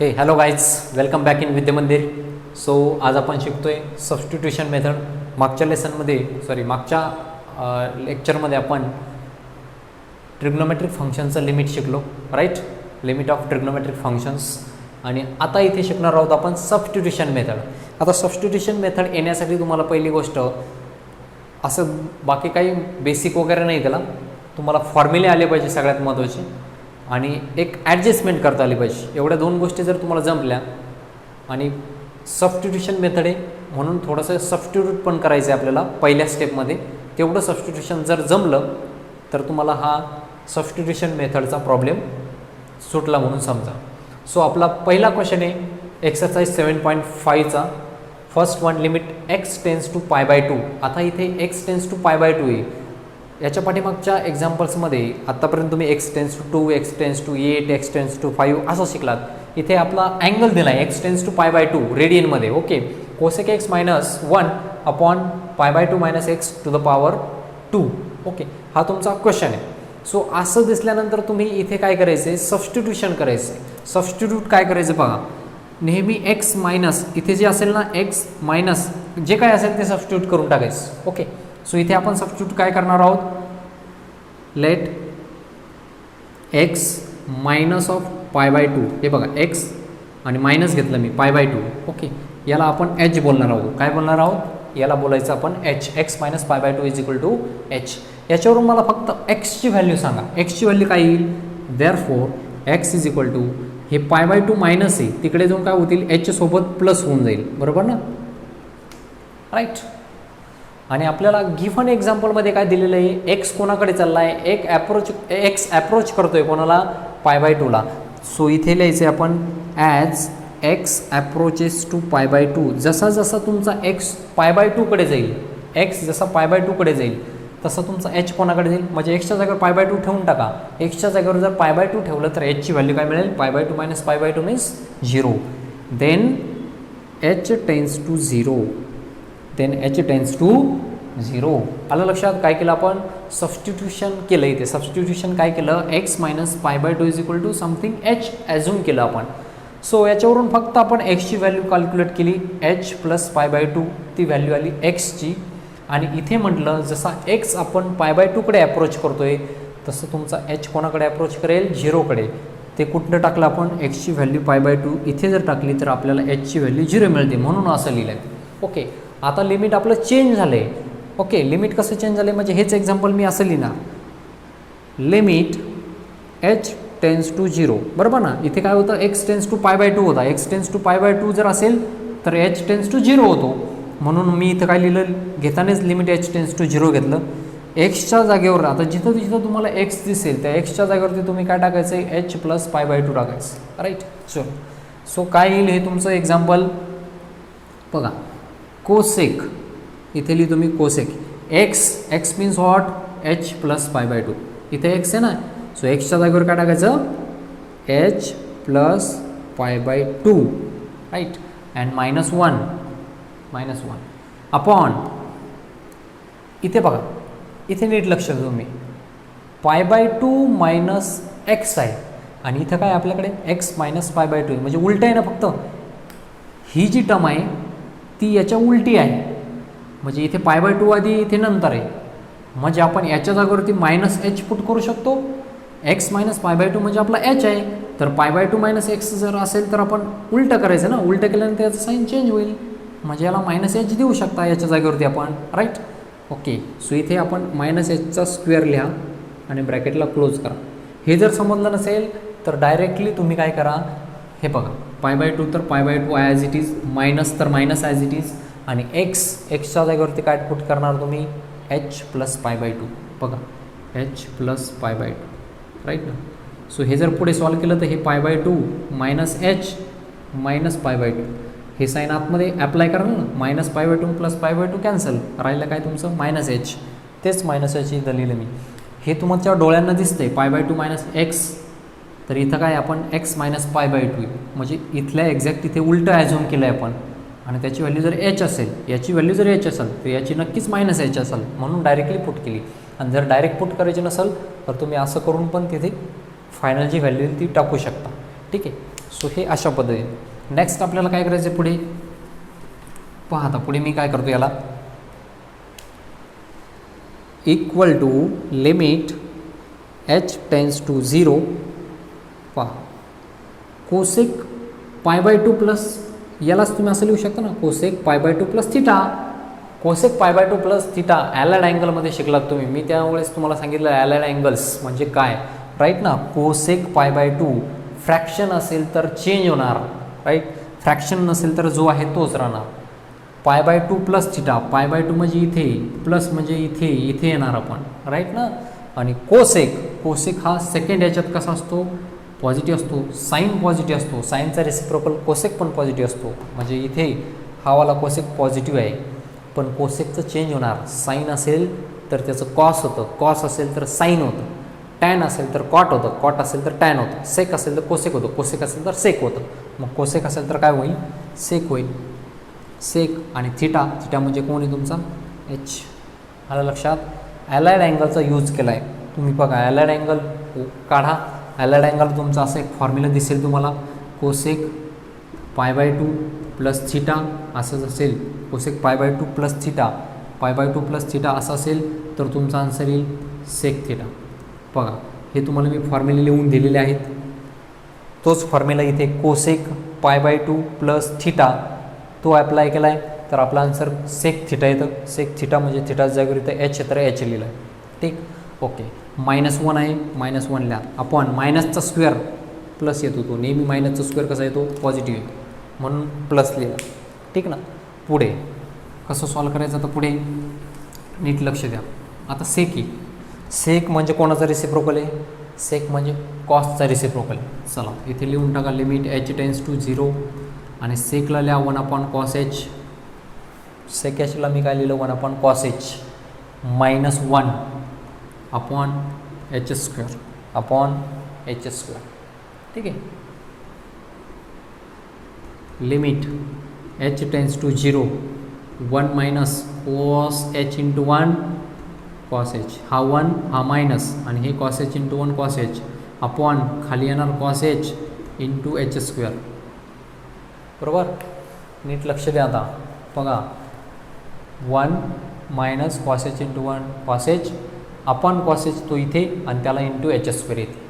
हे hello guys, welcome back in Vidya Mandir. So आज आपण शिकतोय सबस्टिट्यूशन मेथड. मागच्या लेक्चरमध्ये आपण ट्रिग्नोमेट्रिक फंक्शनचं लिमिट शिकलो, right? Limit of trigonometric functions. आणि आता इथे शिकणार आहोत आपण सबस्टिट्यूशन मेथड. आता सबस्टिट्यूशन मेथड येण्यासाठी तुम्हाला पहिली गोष्ट असं बाकी काही बेसिक वगैरे नाही, त्याला तुम्हाला फॉर्म्युले आले पाहिजे सगळ्यात महत्त्वाचे, आणि एक ॲडजस्टमेंट करता आली पाहिजे. एवढ्या दोन गोष्टी जर तुम्हाला जमल्या, आणि सबस्टिट्यूशन मेथड आहे म्हणून थोडंसं सबस्टिट्यूट पण करायचं आहे आपल्याला पहिल्या स्टेपमध्ये, तेवढं सबस्टिट्यूशन जर जमलं तर तुम्हाला हा सबस्टिट्यूशन मेथडचा प्रॉब्लेम सुटला म्हणून समजा. सो आपला पहिला क्वेश्चन आहे एक्सरसाइज 7.5चा. First one, limit x tends to π/2. आता इथे एक्स टेन्स टू π/2 आहे. याच्या पाठीमागच्या एक्झाम्पल्समध्ये आत्तापर्यंत तुम्ही x tends to 2, x tends to 8, x tends to 5 असं शिकलात. इथे आपला अँगल दिला आहे एक्स टेन्स टू π/2 रेडियनमध्ये. Okay, cosec x minus 1 upon π/2 minus x to the power 2. Okay, हा तुमचा क्वेश्चन आहे. सो असं दिसल्यानंतर तुम्ही इथे काय करायचं आहे, सबस्टिट्यूशन करायचं आहे. सबस्टिट्यूट काय करायचं बघा, नेहमी एक्स मायनस इथे जे असेल ना, एक्स मायनस जे काय असेल ते सबस्टिट्यूट करून टाकायचं. ओके, सो इथे आपण सबस्टिट्यूट काय करणार आहोत, लेट एक्स मायनस ऑफ π/2. हे बघा, एक्स आणि मायनस घेतलं मी π/2. ओके, याला आपण एच बोलणार आहोत. काय बोलणार आहोत, याला बोलायचं आपण h. X minus π/2 is equal to h. याच्यावरून मला फक्त एक्सची व्हॅल्यू सांगा. एक्सची व्हॅल्यू काय येईल, therefore x is equal to, हे π/2 मायनस आहे, तिकडे जाऊन काय होतील, एच सोबत प्लस होऊन जाईल, बरोबर ना, राईट? आणि आपल्याला गिव्हन एक्झाम्पलमध्ये काय दिलेलं आहे, एक्स कोणाकडे चालला आहे, एक्स ॲप्रोच करतोय कोणाला, π/2ला. सो इथे लिहायचं आहे आपण ॲज एक्स ॲप्रोचेस टू π/2. जसा जसा तुमचा एक्स π/2 कडे जाईल, एक्स जसा π/2 कडे जाईल तसं तुमचा एच कोणाकडे जाईल, म्हणजे एक्सच्या जागेवर π/2 ठेवून टाका. एक्सच्या जागेवर जर π/2 ठेवलं तर एचची व्हॅल्यू काय मिळेल, π/2 minus π/2 means 0. Then h tends to 0. Then h tends to 0. आलं लक्षात? काय केलं आपण, सबस्टिट्यूशन केलं. इथे सबस्टिट्यूशन काय केलं, x minus π/2 is equal to something h assume केलं आपण. सो याच्यावरून फक्त आपण एक्सची व्हॅल्यू कॅल्क्युलेट केली, एच प्लस π/2 ती व्हॅल्यू आली एक्सची. आणि इथे म्हटलं जसा एक्स आपण π/2 कडे अप्रोच करतोय तसं तुमचा एच कोणाकडे अप्रोच करेल, 0 कडे. ते कुठलं टाकलं आपण, एक्सची व्हॅल्यू π/2 इथे जर टाकली तर आपल्याला एचची व्हॅल्यू 0 मिळते, म्हणून असं लिहिलं आहे. ओके, आता लिमिट आपलं चेंज झालं आहे. ओके, लिमिट कसं चेंज झालं आहे, म्हणजे हेच एक्झाम्पल मी असं लिहिणार, लिमिट एच टेन्स टू 0, बरोबर ना. इथे काय होतं, एक्स टेन्स टू π/2 होता. एक्स टेन्स टू π/2 जर असेल तर एच टेन्स टू 0 होतो, म्हणून मी इथं काय लिहिलं, घेतानाच लिमिट एच टेन्स टू 0 घेतलं. एक्सच्या जागेवर आता जिथं जिथं तुम्हाला एक्स दिसेल त्या एक्सच्या जागेवरती तुम्ही काय टाकायचं आहे, एच प्लस π/2 टाकायचं, राईट? सो काय येईल हे तुमचं एक्झाम्पल बघा, कोसेक, इथे लिहि तुम्ही cosec x means what, h plus π/2. इथे एक्स आहे ना, सो एक्सच्या जागेवर काय टाकायचं, h plus π/2, right? And minus 1 upon, इथे बघा, इथे नीट लक्ष द्या तुम्ही, π/2 मायनस एक्स आहे आणि इथं काय आपल्याकडे एक्स मायनस π/2 म्हणजे उलट आहे ना. फक्त ही जी टर्म आहे ती याच्या उलटी आहे, म्हणजे इथे π/2 आधी इथे नंतर आहे, म्हणजे आपण याच्या जागेवरती मायनस एच पुट करू शकतो. एक्स मायनस π/2 म्हणजे आपला एच आहे, तर π/2 मायनस एक्स जर असेल तर आपण उलटं करायचं ना, उलटं केल्यानंतर याचं साईन चेंज होईल, म्हणजे याला मायनस एच देऊ शकता याच्या जागेवरती आपण, राईट? ओके, सो इथे आपण मायनस एचचा स्क्वेअर लिहा आणि ब्रॅकेटला क्लोज करा. हे जर समजलं नसेल तर डायरेक्टली तुम्ही काय करा, हे बघा, π/2 तर π/2 ॲज इट इज, मायनस तर मायनस ॲज इट इज, आणि एक्सच्या जागेवरती काय पुट करणार तुम्ही, एच प्लस π/2. बघा, एच प्लस π/2, राईट ना. सो हे जर पुढे सॉल्व केलं तर हे π/2 मायनस एच मायनस π/2, हे साईन आतमध्ये ॲप्लाय करा ना, मायनस π/2 प्लस π/2 कॅन्सल, राहिलं काय तुमचं मायनस एच. तेच मायनस एच इथं लिहिलं मी. हे तुमच्या डोळ्यांना दिसतंय π/2 मायनस एक्स, तर इथं काय आपण एक्स मायनस π/2, म्हणजे इथल्या एक्झॅक्ट इथे उलटं ॲझ्युम केलं आहे आपण, आणि त्याची व्हॅल्यू जर एच असेल, याची व्हॅल्यू जर एच असेल तर याची नक्कीच मायनस एच असेल, म्हणून डायरेक्टली पुट केली. आणि जर डायरेक्ट पुट करायची नसेल तर तुम्ही असं करून पण तिथे फायनल जी व्हॅल्यू ती टाकू शकता, ठीक आहे? सो हे अशा पद्धतीने. नेक्स्ट आपल्याला काय करायचं आहे पुढे पहा. आता पुढे मी काय करतो याला equal to limit h tends to 0 पहा कोसेक पाय बाय 2 प्लस यालाच तुम्ही असं लिहू शकता ना cosec pi by 2 plus theta. Cosec pi by 2 plus theta allied अँगलमध्ये शिकलात तुम्ही. मी त्यावेळेस तुम्हाला सांगितलं ॲलाइड अँगल्स म्हणजे काय राईट ना. कोसेक पाय बाय 2 फ्रॅक्शन असेल तर चेंज होणार राईट. फ्रॅक्शन नसेल तर जो आहे तोच राहणार. पाय बाय 2 प्लस थिटा पाय बाय 2 म्हणजे इथे प्लस म्हणजे इथे इथे येणार आपण राईट ना. आणि कोसेक हा सेकंड याच्यात कसा असतो पॉझिटिव्ह असतो. साईन पॉझिटिव्ह असतो. साईनचा रेसिप्रोकल कोसेक पण पॉझिटिव्ह असतो. म्हणजे इथे हा वाला कोसेक पॉझिटिव्ह आहे पण कोसेकचं चेंज होणार. साईन असेल तर त्याचं कॉस होतं. कॉस असेल तर साईन होतं. टॅन असेल तर कॉट होतं. कॉट असेल तर टॅन होतं. सेक असेल तर कोसेक होतं. कोसेक असेल तर सेक होतं. मग कोसेक असेल तर काय होईल सेक होईल. सेक आणि थिटा म्हणजे कोण आहे तुमचा एच. आलं लक्षात. ॲलाइड अँगलचा यूज केला आहे तुम्ही बघा. ॲलाइड अँगल काढा. ॲलाइड अँगल तुमचा असं एक फॉर्म्युला दिसेल तुम्हाला cosec pi by 2 plus theta असंच असेल. Cosec pi by 2 plus theta पाय बाय 2 प्लस थिटा असं असेल तर तुमचा आन्सर येईल सेक थिटा. बघा हे तुम्हाला मी फॉर्म्युले लिहून दिलेले आहेत. तोच फॉर्म्युला इथे cosec pi by 2 plus theta तो अप्लाय केला आहे तर आपला आन्सर सेक थिटा येतं. सेक थिटा म्हणजे थिटा जागेवर इथं एच तर एच लिहिलं आहे ठीक. ओके -1 आहे -1 लिहा. आपण मायनसचा स्क्वेअर प्लस येतो. तो नेहमी मायनसचा स्क्वेअर कसा येतो पॉझिटिव्ह येतो म्हणून प्लस लिहिला ठीक ना. पुढे कसं सॉल्व करायचं आता पुढे नीट लक्ष द्या. आता सेक आहे. सेक म्हणजे कोणाचा रेसिप्रोकल आहे सेक म्हणजे कॉसचा रेसिप्रोकल आहे. चला इथे लिहून टाका लिमिट h टेन्स टू 0 आणि सेकला लिहा 1/cos h. सेक एचला मी काय लिहिलं 1/cos h -1 upon h square upon h square ठीक आहे. Limit h tends to 0 1 - cos h into 1 cos h. हा 1 हा मायनस आणि हे cos h into 1 cos h upon खाली येणार cos h into h square बरोबर. नीट लक्ष द्या. आता बघा 1 - cos h into 1 cos h upon cos h तो इथे आणि त्याला इंटू h स्क्वेअर येते.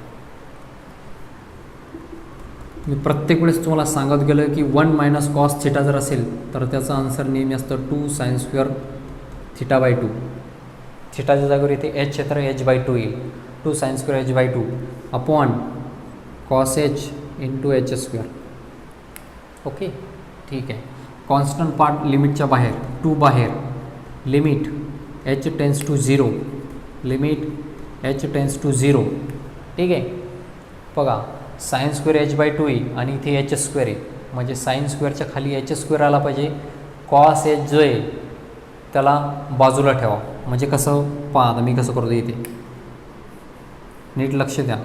मी प्रत्येक वेळेस तुम्हाला सांगत गेलो की 1 - cos थिटा जर असेल तर त्याचा आन्सर नेहमी असतं 2 sin स्क्वेअर थिटा बाय 2. थिटाच्या जागेवर इथे h तर h/2 येईल. 2 sin स्क्वेअर h/2 upon cos h into h square. Okay ठीक आहे. कॉन्स्टंट पार्ट लिमिटच्या बाहेर 2 बाहेर limit h tends to 0 limit h tends to 0 ठीक आहे. बघा साइन स्क्वेअर h/2 आहे आणि इथे h स्क्वेअर आहे म्हणजे साइन स्क्वेअरच्या खाली h स्क्वेअर आला पाहिजे. कॉस h जो आहे त्याला बाजूला ठेवा. म्हणजे कसं पहा आता मी कसं करतो इथे नीट लक्ष द्या.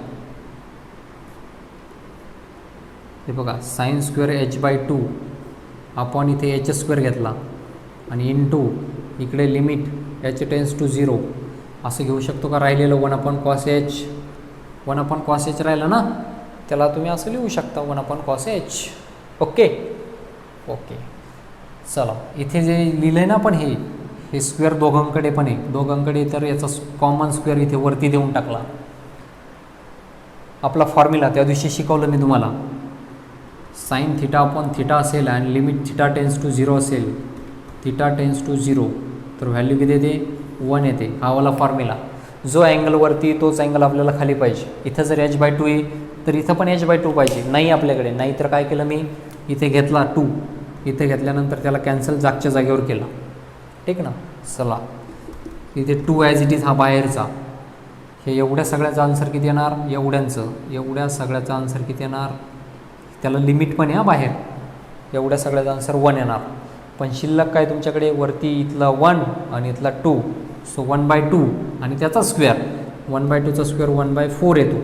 हे बघा साइन स्क्वेअर h/2 आपण इथे h स्क्वेअर घेतला आणि इंटू इकडे लिमिट h टेन्स टू 0 असं घेऊ शकतो का. राहिलेलं 1/cos h 1/cos h राहिलं ना त्याला तुम्ही असं लिहू शकता 1/cos h. ओके ओके चला इथे जे लिहिलं आहे ना पण हे स्क्वेअर दोघांकडे पण आहे. दोघांकडे तर याचा कॉमन स्क्वेअर इथे वरती देऊन टाकला. आपला फॉर्म्युला त्या दिवशी शिकवलं मी तुम्हाला. साइन थिटा अपॉन थिटा असेल आणि लिमिट थिटा टेन्स टू 0 असेल थिटा टेन्स टू 0 तर व्हॅल्यू किती येते 1 येते. हा वाला फॉर्म्युला. जो अँगलवरती तोच अँगल आपल्याला खाली पाहिजे. इथं जर h/2 आहे तर इथं पण h/2 पाहिजे. नाही आपल्याकडे नाही तर काय केलं मी इथे घेतला 2 इथे घेतल्यानंतर त्याला कॅन्सल जागच्या जागेवर केला ठीक ना. चला इथे 2 ॲज इट इज हा बाहेरचा. हे एवढ्या सगळ्याचा आन्सर किती येणार एवढ्या सगळ्याचा आन्सर किती येणार. त्याला लिमिट पण आहे बाहेर. एवढ्या सगळ्याचा आन्सर 1 येणार. पण शिल्लक काय तुमच्याकडे वरती इथला 1 आणि इथला 2 सो 1/2 आणि त्याचा स्क्वेअर 1/2चा स्क्वेअर 1/4 येतो.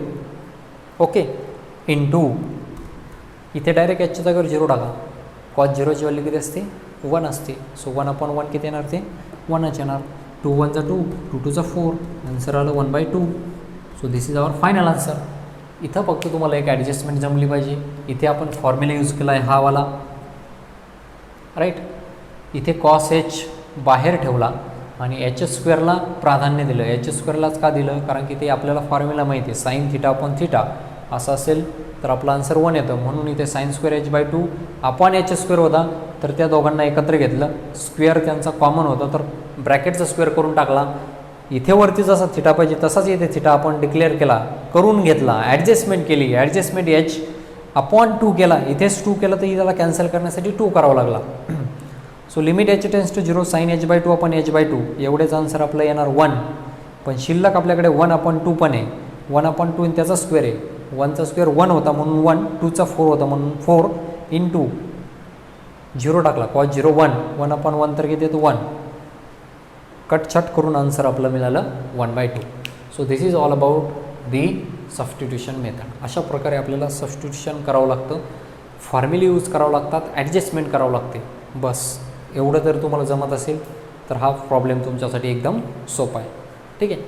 ओके इंटू इथे डायरेक्ट याच्या जागेवर 0 टाका. cos 0ची व्हॅल्यू किती असते 1 असते. सो 1/1 किती येणार ते 1च येणार. 2 1 2 2 2 4 आन्सर आलं 1/2. So this is our final answer. इथं फक्त तुम्हाला एक ॲडजस्टमेंट जमली पाहिजे. इथे आपण फॉर्म्युला यूज केला आहे हा वाला, राईट. इथे कॉस एच बाहेर ठेवला आणि एच स्क्वेअरला प्राधान्य दिलं. एच स्क्वेअरलाच का दिलं? कारण की ते आपल्याला फॉर्म्युला माहिती आहे, साईन थिटा अपॉन थिटा असं असेल तर आपला आन्सर 1 येतं. म्हणून इथे sine square h by 2 upon h square होता, तर त्या दोघांना एकत्र घेतलं. स्क्वेअर त्यांचा कॉमन होता, तर ब्रॅकेटचा स्क्वेअर करून टाकला. इथे वरती जसा थिटा पाहिजे तसाच इथे थिटा आपण डिक्लेअर केला, करून घेतला, ॲडजस्टमेंट केली. ॲडजस्टमेंट एच अपॉन 2 केला. इथेच 2 केलं तर त्याला कॅन्सल करण्यासाठी 2 करावा लागला. So limit h tends to 0 sine h by 2 upon h by 2 एवढेच आन्सर आपलं येणार 1. पण शिल्लक आपल्याकडे 1 अपॉन 2 पण आहे. 1 अपॉन 2 त्याचा स्क्वेअर आहे. 1चा स्क्वेअर 1 होता म्हणून 1, 2चा 4 होता म्हणून 4 इंटू 0 टाकला, कॉस 0 1, 1 अपॉन 1 तर किती येतो 1. कटछट करून आन्सर आपलं मिळालं 1/2. So this is all about the substitution method. अशा प्रकारे आपल्याला सबस्टिट्यूशन करावं लागतं, फॉर्म्युले यूज करावं लागतात, ॲडजस्टमेंट करावं लागते. बस एवढं जर तुम्हाला जमत असेल तर हा प्रॉब्लेम तुमच्यासाठी एकदम सोपा आहे. ठीक आहे,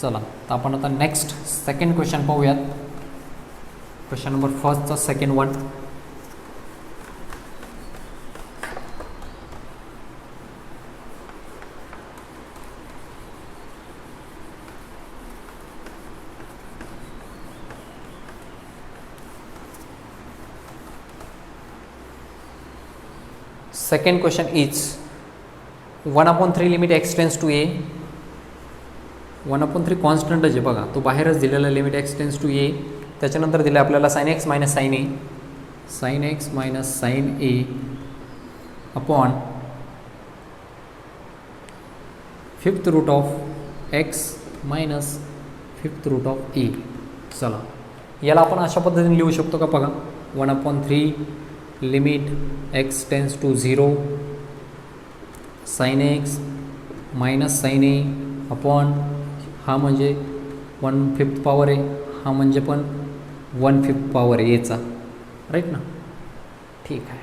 चला तर आपण आता नेक्स्ट सेकंड क्वेश्चन पाहूयात. क्वेश्चन नंबर फर्स्टचा second one. Second question is 1/3 limit x tends to a. 1/3 कॉन्स्टंटच आहे बघा, तो बाहेरच दिलेला limit x tends to a. त्याच्यानंतर दिलं आपल्याला sine x minus sine a, sine x minus sine a upon 5th root of x minus 5th root of a. चला याला आपण अशा पद्धतीने लिहू शकतो का बघा. 1/3 limit x tends to 0 sine x minus sine a upon, हा म्हणजे 1/5 पॉवर आहे, हा म्हणजे पण 1/5 पॉवर आहे एचा, राईट ना. ठीक आहे,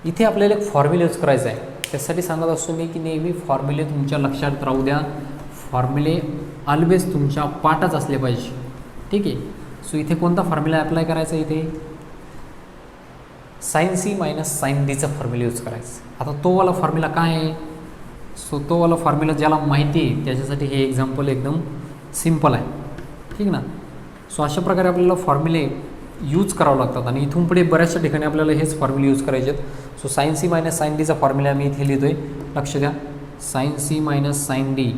इथे आपल्याला एक फॉर्म्युला यूज करायचा आहे. त्यासाठी सांगत असतो मी की नेहमी फॉर्म्युले तुमच्या लक्षात राहू द्या. फॉर्म्युले ऑलवेज तुमच्या पाठात असले पाहिजे. ठीक आहे, सो इथे कोणता फॉर्म्युला अप्लाय करायचा? इथे साइन सी मायनस साइन डीचा फॉर्म्युला यूज करायचा. आता तो वाला फॉर्म्युला काय आहे? सो तो वाला फॉर्म्युला ज्याला माहिती आहे त्याच्यासाठी हे एक्झाम्पल एकदम सिम्पल आहे. ठीक ना. सो अशा प्रकारे आपल्याला फॉर्म्युले यूज करावं लागतात आणि इथून पुढे बऱ्याचशा ठिकाणी आपल्याला हेच फॉर्म्युले यूज करायचे आहेत. So sine c minus sine डीचा फॉर्म्युला मी इथे लिहितो आहे, लक्ष द्या. Sine c minus sine d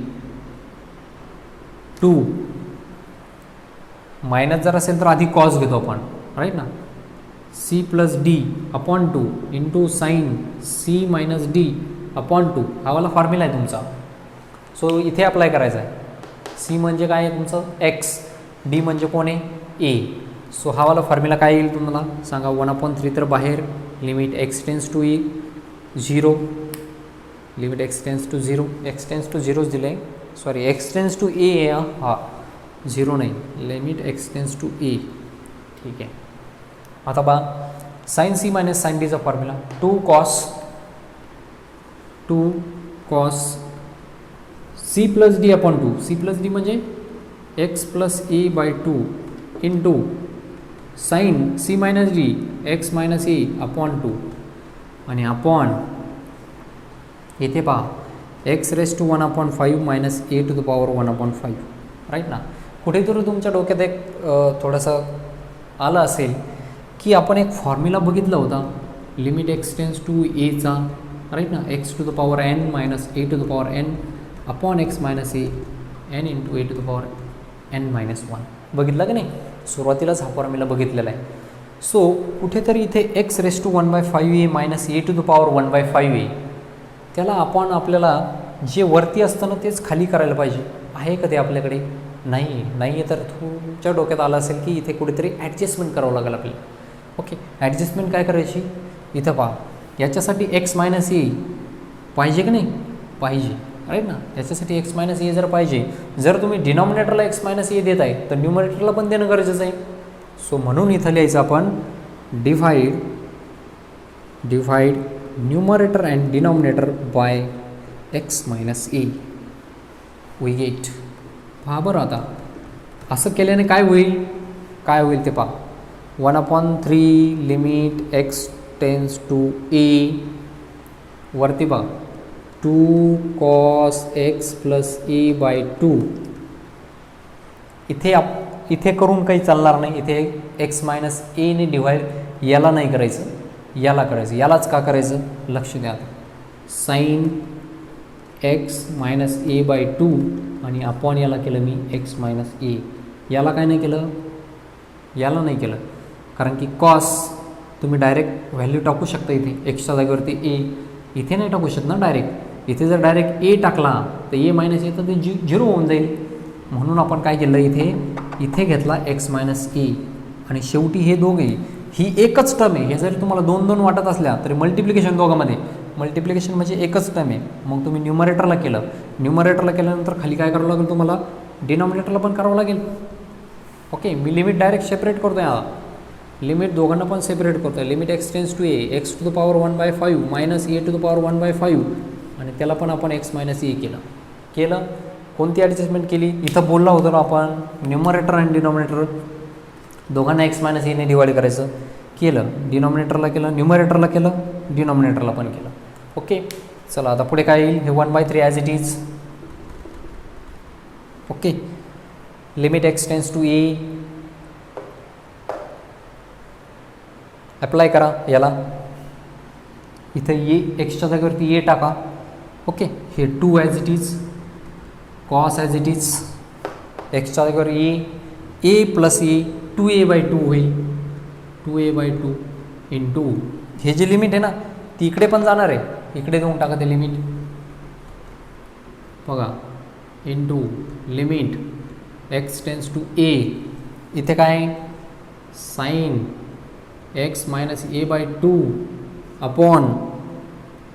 2 minus जर असेल तर आधी कॉस घेतो आपण, राईट ना. C plus d upon 2 into sine c minus d upon 2 हा वाला फॉर्म्युला आहे तुमचा. सो इथे अप्लाय करायचा आहे. सी म्हणजे काय आहे तुमचं? एक्स. डी म्हणजे कोण आहे? ए. सो हा वाला फॉर्म्युला काय येईल तुम्हाला सांगा? 1/3 तर बाहेर, limit x tends to a 0, limit x tends to 0, x tends to 0च दिलं आहे, sorry x tends to a आहे हा, 0 नाही, limit x tends to a. ठीक आहे, आता बघा साइन सी मायनस साइन डीचा formula 2 cos c plus d upon 2. C plus d म्हणजे x plus a by 2 into sine c minus d x minus a upon 2 आणि upon इथे पहा x raise to 1/5 minus a to the power 1/5, right ना. कुठेतरी तुमच्या डोक्यात एक थोडंसं आलं असेल की आपण एक फॉर्म्युला बघितला होता लिमिट एक्स टेन्स टू एचा, राईट ना, x to the power n minus a to the power n upon x minus a n into a to the power n minus 1 बघितला की नाही? सुरुवातीलाच हा फॉर्म्युला बघितलेला आहे. सो कुठेतरी इथे x raise to 1/5 a minus a to the power 1/5 a, त्याला आपण आपल्याला जे वरती असतं ना तेच खाली करायला पाहिजे. आहे का ते आपल्याकडे? नाही आहे. तर तुमच्या डोक्यात आलं असेल की इथे कुठेतरी ॲडजस्टमेंट करावं लागेल आपल्याला. ओके, ॲडजस्टमेंट काय करायची? इथं पहा, याच्यासाठी एक्स मायनस ए पाहिजे की नाही? पाहिजे, राईट ना. याच्यासाठी एक्स मायनस ए जर पाहिजे, जर तुम्ही डिनॉमिनेटरला एक्स मायनस ए देत आहे तर न्यूमरेटरला पण देणं गरजेचं आहे. सो म्हणून इथं लिहायचं आपण divide numerator and denominator by x minus a. We get. पहा बरं, आता असं केल्याने काय होईल? काय होईल ते पहा. 1/3 लिमिट एक्स टेन्स टू ए वरती पहा 2 cos x plus a by 2. इथे करून काही चालणार नाही. इथे एक्स मायनस एने डिवाइड याला नाही करायचं, याला करायचं. यालाच का करायचं लक्ष द्या. Sine x minus A by 2 आणि अपॉन याला केलं मी एक्स मायनस ए. याला काय नाही केलं, याला नाही केलं, कारण की कॉस तुम्ही डायरेक्ट व्हॅल्यू टाकू शकता इथे. एक्सच्या जागेवरती ए, इथे नाही टाकू शकत ना डायरेक्ट. इथे जर डायरेक्ट ए टाकला तर ए मायनस ए तर ते 0 होऊन जाईल. म्हणून आपण काय केलं, इथे घेतला एक्स मायनस ए आणि शेवटी हे दोघे ही एकच टर्म आहे. हे जरी तुम्हाला 2 वाटत असल्या तरी मल्टिप्लिकेशन दोघांमध्ये मल्टिप्लिकेशन म्हणजे एकच टर्म आहे. मग तुम्ही न्यूमरेटरला केलं, न्यूमरेटरला केल्यानंतर खाली काय करावं लागेल तुम्हाला, डिनॉमिनेटरला पण करावं लागेल. ओके, मी लिमिट डायरेक्ट सेपरेट करतो आहे. लिमिट दोघांना पण सेपरेट करतो आहे. Limit x tends to a x to the power 1/5 minus a to the power 1/5 आणि त्याला पण आपण एक्स मायनस ए केलं. कोणती ॲडजस्टमेंट केली, इथं बोलला होतो ना आपण न्यूमरेटर आणि डिनॉमिनेटर दोघांना एक्स मायनस एने डिवाइड करायचं. केलं, डिनॉमिनेटरला केलं, न्यूमरेटरला केलं, डिनॉमिनेटरला पण केलं. ओके, चला आता पुढे काय येईल, हे 1/3 as it is. Okay, limit x tends to a apply करा याला. इथं ए एक्सच्या जागेवरती ए टाका. ओके, हे 2 as it is, cos as it is, एक्सच्या जागेवर ए प्लस ए 2a/2 होईल. 2a/2 इंटू हे जे लिमिट आहे ना ती इकडे पण जाणार आहे, इकडे देऊन टाका ते लिमिट बघा. Into limit x tends to a, इथे काय sine x minus a/2 upon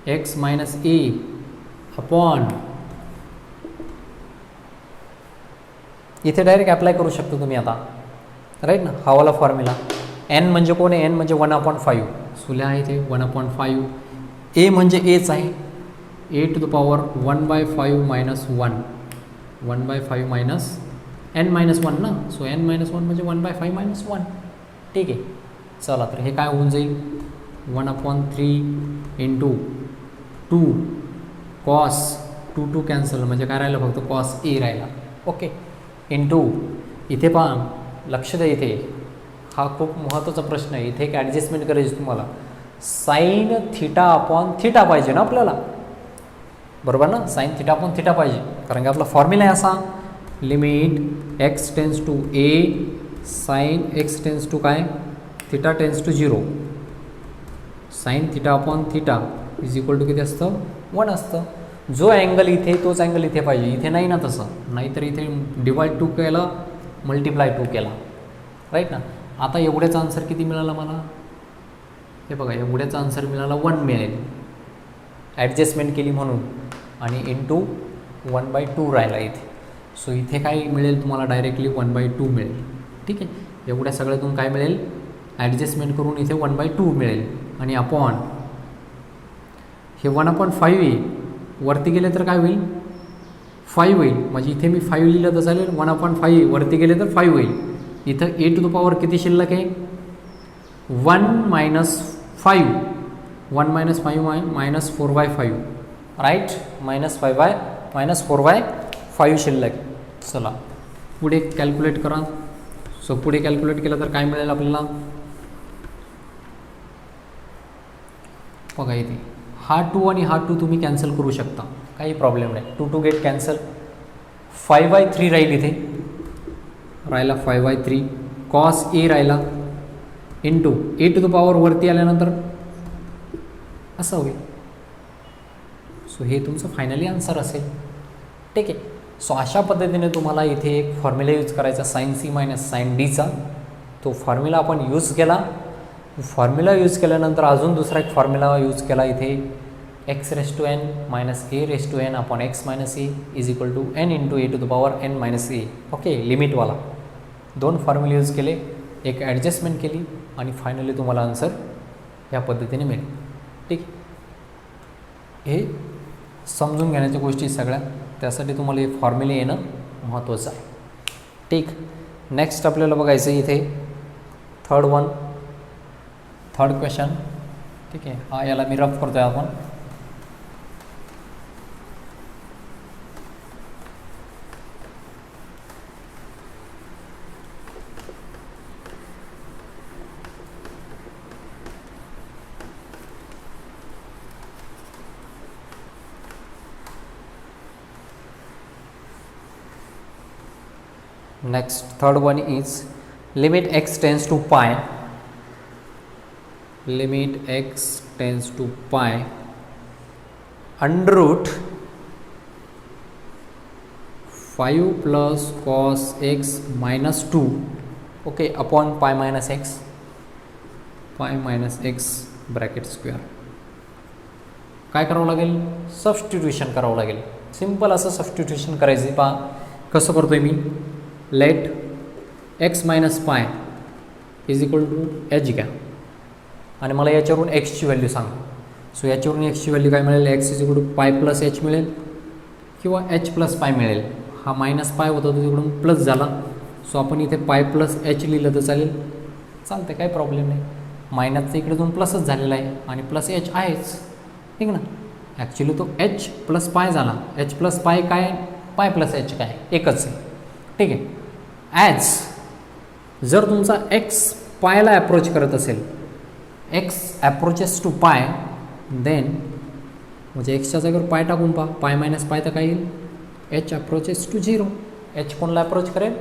x minus a upon, इथे डायरेक्ट अप्लाय करू शकतो तुम्ही आता, राईट ना. हा वाला फॉर्म्युला. एन म्हणजे कोण आहे, एन म्हणजे 1/5 सुल्या आहे ते 1/5. ए म्हणजे एच आहे, a to the power 1/5 minus 1, 1/5 minus n minus 1 ना. सो एन मायनस 1 म्हणजे 1/5 मायनस 1. ठीक आहे, चला तर हे काय होऊन जाईल 1/3 इंटू 2 कॉस 2 कॅन्सल म्हणजे काय राहिलं फक्त कॉस ए राहिला. ओके, इंटू इथे पहा लक्ष द्या, इथे हा खूप महत्त्वाचा प्रश्न आहे. इथे एक ॲडजस्टमेंट करायची तुम्हाला. साईन थिटा अपॉन थिटा पाहिजे ना आपल्याला, बरोबर ना. साईन थिटा अपॉन थिटा पाहिजे, कारण की आपला फॉर्म्युला आहे असा, limit x tends to a sine x tends to काय theta tends to 0. Sine theta upon theta is equal to किती असतं 1 असतं. जो अँगल इथे तोच अँगल इथे पाहिजे, इथे नाही ना तसं. नाहीतर इथे डिवाइड 2 केला, मल्टिप्लाय 2 केला, राईट ना. आता एवढ्याचा आन्सर किती मिळाला मला, हे बघा एवढ्याचा आन्सर मिळाला 1 मिळेल. ॲडजस्टमेंट केली म्हणून, आणि इंटू 1/2 राहिला इथे. सो इथे काय मिळेल तुम्हाला डायरेक्टली 1/2 मिळेल. ठीक आहे, एवढ्या सगळ्यातून काय मिळेल, ॲडजस्टमेंट करून इथे 1/2 मिळेल. आणि अपॉन हे 1/5 येईल, वरती गेले तर काय होईल 5 होईल. म्हणजे इथे मी 5 लिहिलं तर चालेल, 1/5 वरती गेले तर 5 होईल. इथं ए टू द पॉवर किती शिल्लक आहे 1 minus 5, 1 minus 5 minus 4/5, right. Minus 4/5 शिल्लक. चला पुढे कॅल्क्युलेट करा. सो पुढे कॅल्क्युलेट केलं तर काय मिळेल आपल्याला बघा. इथे हा 2 आणि हा 2 तुम्ही कॅन्सल करू शकता, काही प्रॉब्लेम नाही. 2 गेट कॅन्सल. 5/3 राहील, इथे राहिला 5/3. कॉस ए राहिला into a to the power वरती आल्यानंतर असं होईल. सो हे तुमचं फायनली आन्सर असेल. ठीक आहे. सो अशा पद्धतीने तुम्हाला इथे एक फॉर्म्युला यूज करायचा साइन सी मायनस साइन डीचा. तो फॉर्म्युला आपण यूज केला. फॉर्म्युला यूज केल्यानंतर अजून दुसरा एक फॉर्म्युला यूज केला इथे, x raise to n minus a raise to n upon x minus a is equal to n into a to the power n minus a. Okay, लिमिटवाला 2 फॉर्म्युले use केले, एक ॲडजस्टमेंट केली आणि फायनली तुम्हाला answer ह्या पद्धतीने मिळेल. ठीक, हे समजून घेण्याच्या गोष्टी सगळ्या, त्यासाठी तुम्हाला हे फॉर्म्युले येणं महत्त्वाचं आहे. ठीक, नेक्स्ट आपल्याला बघायचं आहे इथे थर्ड क्वेश्चन. ठीक आहे, हा याला मी रफ करतोय आपण. Next, third one is limit x tends to pi. Limit x tends to pi under root 5 plus cos x minus 2, okay, upon pi minus x bracket square. काय करावं लागेल? सबस्टिट्यूशन करावं लागेल. सिंपल असं सबस्टिट्यूशन करायचं. पहा कसं करतोय मी. Let x minus pi is equal to h घ्या आणि मला याच्यावरून एक्सची व्हॅल्यू सांगा. सो याच्यावरून एक्सची व्हॅल्यू काय मिळेल? एक्स इज इक्वल टू पाय प्लस एच मिळेल किंवा एच प्लस पाय मिळेल. हा मायनस पाय होता तो तिकडून प्लस झाला. सो आपण इथे पाय प्लस एच लिहिलं तर चालेल, चालते, काही प्रॉब्लेम नाही. मायनसचा इकडे दोन प्लसच झालेला आहे आणि प्लस एच आहेच, ठीक ना. ॲक्च्युली तो एच प्लस पाय झाला. एच प्लस पाय काय, पाय प्लस एच काय, एकच आहे, ठीक आहे. ॲज जर तुमचा एक्स पायला ॲप्रोच करत असेल, एक्स ॲप्रोचेस टू पाय, देन म्हणजे एक्सच्या जागेवर पाय टाकून पहा. पाय मायनस पाय तर काय येईल? H approaches to zero. H कोणला ॲप्रोच करेल?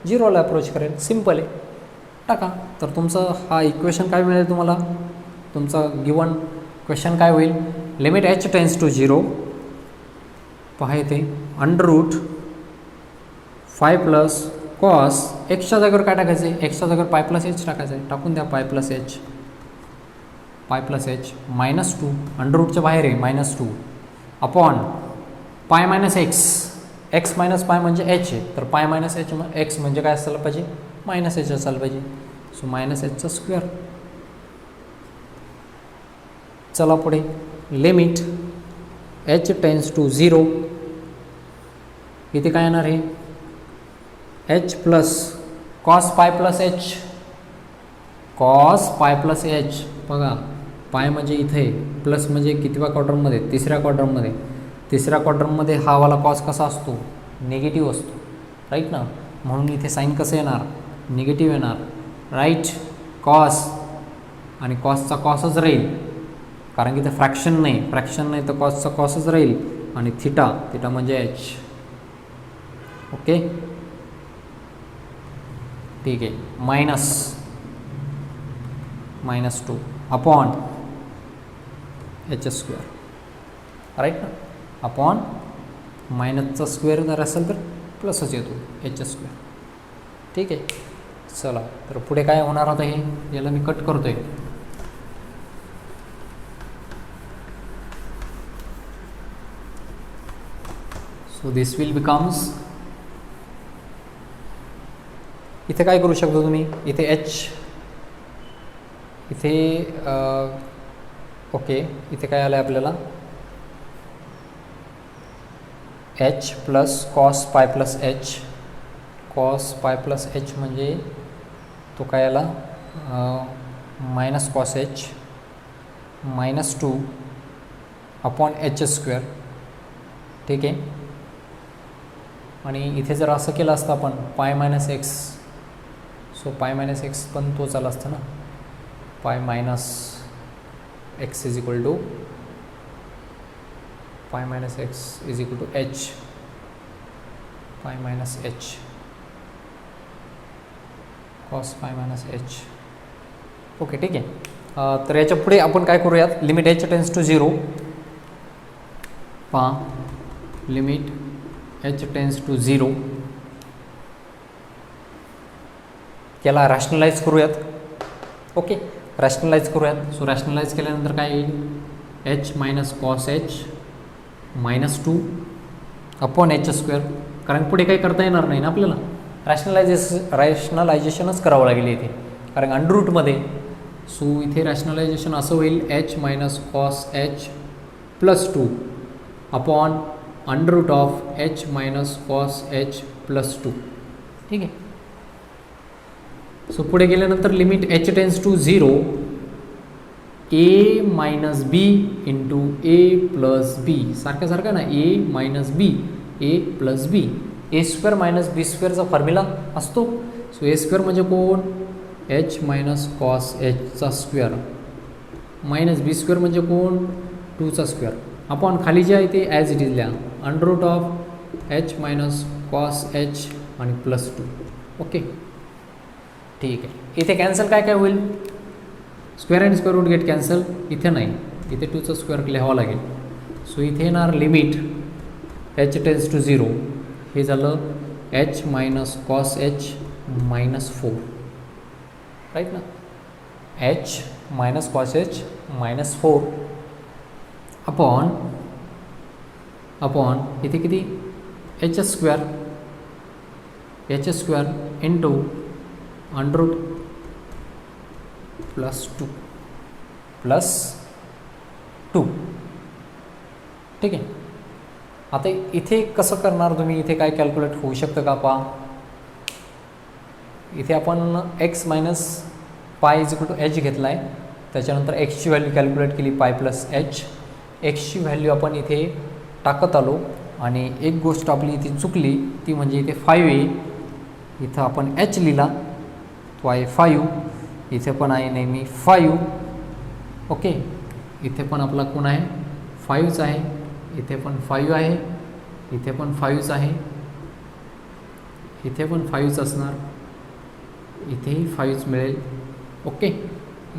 झिरोला ॲप्रोच करेल. सिम्पल आहे, टाका. तर तुमचं हा इक्वेशन काय मिळेल तुम्हाला? तुमचा गिवन क्वेश्चन काय होईल? Limit h tends to zero, पहा इथे अंडर रूट 5 प्लस कॉस एक्सच्या जागेवर काय टाकायचं आहे? एक्सच्या जागेवर पाय प्लस एच टाकायचं आहे. टाकून द्या पाय प्लस एच मायनस 2, अंडर रूटच्या बाहेर आहे -2 upon pi minus x minus पाय म्हणजे एच आहे, तर पाय मायनस एक्स म्हणजे काय असायला पाहिजे? मायनस एच असायला पाहिजे. सो मायनस एचचा स्क्वेअर. चला पुढे. Limit h tends to zero, इथे काय येणार आहे? H plus cos pi plus h. बघा पाय म्हणजे इथे, प्लस म्हणजे कितव्या क्वाड्रंटमध्ये? तिसऱ्या क्वाड्रंटमध्ये हा वाला कॉस कसा असतो? निगेटिव्ह असतो, राईट ना. म्हणून इथे साईन कसं येणार? निगेटिव्ह येणार, राईट. कॉस आणि कॉसचा कॉसच राहील, कारण की इथे फ्रॅक्शन नाही तर कॉसचा कॉसच राहील. आणि थिटा म्हणजे एच, ओके, ठीक आहे. -2 अपॉन एच स्क्वेअर, राईट ना. अपॉन मायनसचा स्क्वेअर जर असेल तर प्लसच येतो, एच स्क्वेअर, ठीक आहे. चला, तर पुढे काय होणार आता? हे याला मी कट करतोय. सो दिस विल बिकम्स, इथे काय करू शकतो तुम्ही? इथे एच, इथे ओके, इथे काय आलं आहे आपल्याला? H plus cos pi plus H म्हणजे तो काय आला? Minus cos h -2 upon h square, ठीक आहे. आणि इथे जर असं केलं असतं आपण pi minus x, so pi minus x पण तोच आला असता ना. Pi minus x is equal to pi minus x is equal to h, pi minus h cos pi minus h, okay, ठीक आहे. तर याच्या पुढे आपण काय करूयात? Limit h tends to zero, पहा limit h tends to zero, याला रॅशनलाइज करूयात, ओके, रॅशनलाइज करूयात. सो रॅशनलाइज केल्यानंतर काय येईल? H minus cos h -2 upon h square, कारण पुढे काही करता येणार नाही ना आपल्याला. रॅशनलायझेशनच करावं लागेल इथे, कारण अंडर रूटमध्ये. सो इथे रॅशनलायझेशन असं होईल h minus cos h +2 upon under root of h minus cos h +2, ठीक आहे. सो पुढे गेल्यानंतर limit h tends to 0 a minus b into a plus b सारखं ना a minus b a plus b a square minus बी स्क्वेअरचा formula असतो. So a square म्हणजे कोण एच मायनस कॉस एचचा स्क्वेअर मायनस बी स्क्वेअर म्हणजे कोण 2चा स्क्वेअर. आपण खाली जे आहे ते ॲज इट इज लिहा under root of h minus cos h आणि प्लस 2. ओके ठीक आहे. इथे कॅन्सल काय होईल square and square root get cancel. इथे नाही इथे 2चा स्क्वेअर लिहावं लागेल. सो इथे येणार लिमिट एच टेन्स टू 0 हे झालं h minus cos h minus 4 right ना. H minus cos h minus 4 upon इथे किती h square into under root plus two ठीक आहे. आता इथे कसं करणार तुम्ही इथे काय कॅल्क्युलेट होऊ शकतं का पहा. इथे आपण x minus pi is equal to h घेतला आहे त्याच्यानंतर एक्सची व्हॅल्यू कॅल्क्युलेट केली पाय प्लस एच. एक्सची व्हॅल्यू आपण इथे टाकत आलो आणि एक गोष्ट आपली इथे चुकली ती म्हणजे इथे 5 आहे इथं आपण एच लिहिला तो आहे 5 इथे पण आहे नेहमी 5. ओके इथे पण आपला कोण आहे 5च आहे इथे पण 5 आहे इथे पण 5च आहे इथे पण 5च असणार इथेही 5च मिळेल. ओके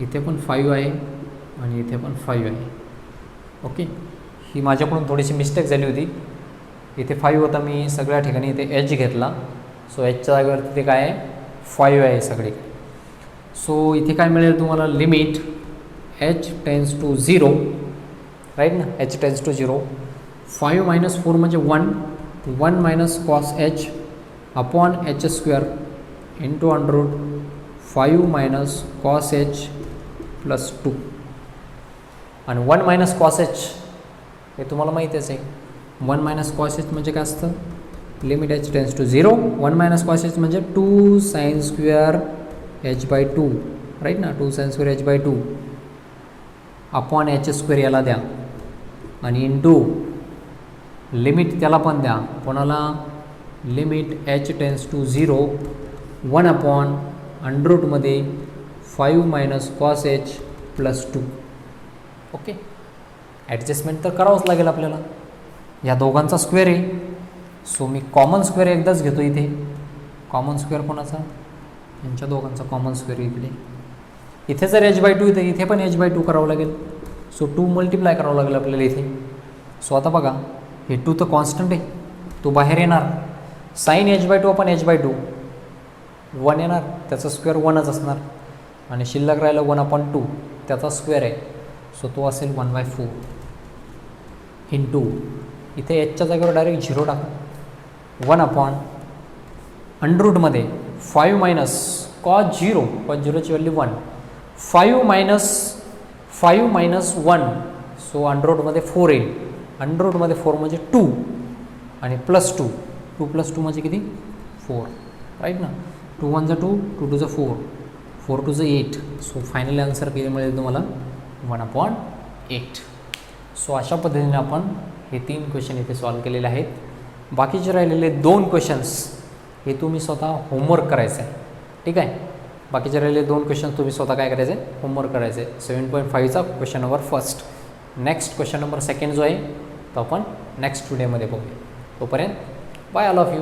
इथे पण 5 आहे आणि इथे पण 5 आहे. ओके ही माझ्याकडून थोडीशी मिस्टेक झाली होती. इथे 5 होता मी सगळ्या ठिकाणी इथे एच घेतला. सो एचच्या जागेवर तिथे काय आहे 5 आहे सगळीकडे. सो इथे काय मिळेल तुम्हाला limit h tends to 0 right ना. एच टेन्स टू 0 5 मायनस 4 म्हणजे 1 minus cos h upon h square into under root 5 minus cos h plus 2 आणि 1 मायनस कॉस एच हे तुम्हाला माहितीच आहे. 1 मायनस कॉस एच म्हणजे काय असतं limit h tends to 0 1 minus cos h म्हणजे 2 sine square h by 2 right ना. 2 sine square h by 2 upon h square याला द्या आणि इंटू लिमिट त्याला पण द्या कोणाला limit h tends to 0 1 upon under रूटमध्ये 5 minus cos h plus 2. Okay adjustment तर करावंच लागेल आपल्याला. या दोघांचा स्क्वेअर आहे सो मी कॉमन स्क्वेअर एकदाच घेतो इथे. कॉमन स्क्वेअर कोणाचा यांच्या दोघांचा कॉमन स्क्वेअर इकडे. इथे जर एच बाय 2 इथे इथे पण एच बाय 2 करावं लागेल. सो 2 मल्टिप्लाय करावं लागेल आपल्याला इथे. सो आता बघा हे 2 तर कॉन्स्टंट आहे तो बाहेर येणार साईन एच बाय 2 आपण एच बाय 2 1 येणार त्याचा स्क्वेअर 1च असणार आणि शिल्लक राहिलं 1/2 त्याचा स्क्वेअर आहे. सो तो असेल 1/4 इंटू इथे एचच्या जागेवर डायरेक्ट 0 टाका 1 अपॉन अंडर रूटमध्ये 5 मायनस कॉस 0 कॉस 0ची व्हॅल्यू 1 5 मायनस 1 सो अंडर रूटमध्ये 4 येईल. अंडर रूटमध्ये 4 म्हणजे 2 आणि प्लस 2 प्लस 2 म्हणजे किती 4 राईट ना. 2 1 2 2 2 4 4 2 8 सो फायनली आन्सर किती मिळेल तुम्हाला 1/8. सो अशा पद्धतीने आपण हे 3 क्वेश्चन इथे सॉल्व केलेले आहेत. बाकीचे राहिलेले 2 क्वेश्चन्स हे तुम्ही स्वतः होमवर्क करायचं आहे ठीक आहे. बाकीचे राहिलेले 2 क्वेश्चन तुम्ही स्वतः काय करायचं आहे होमवर्क करायचं आहे. 7.5चा question number first. Next question number second जो आहे तो आपण नेक्स्ट व्हिडिओमध्ये बघूया. तोपर्यंत बाय ऑल ऑफ यू.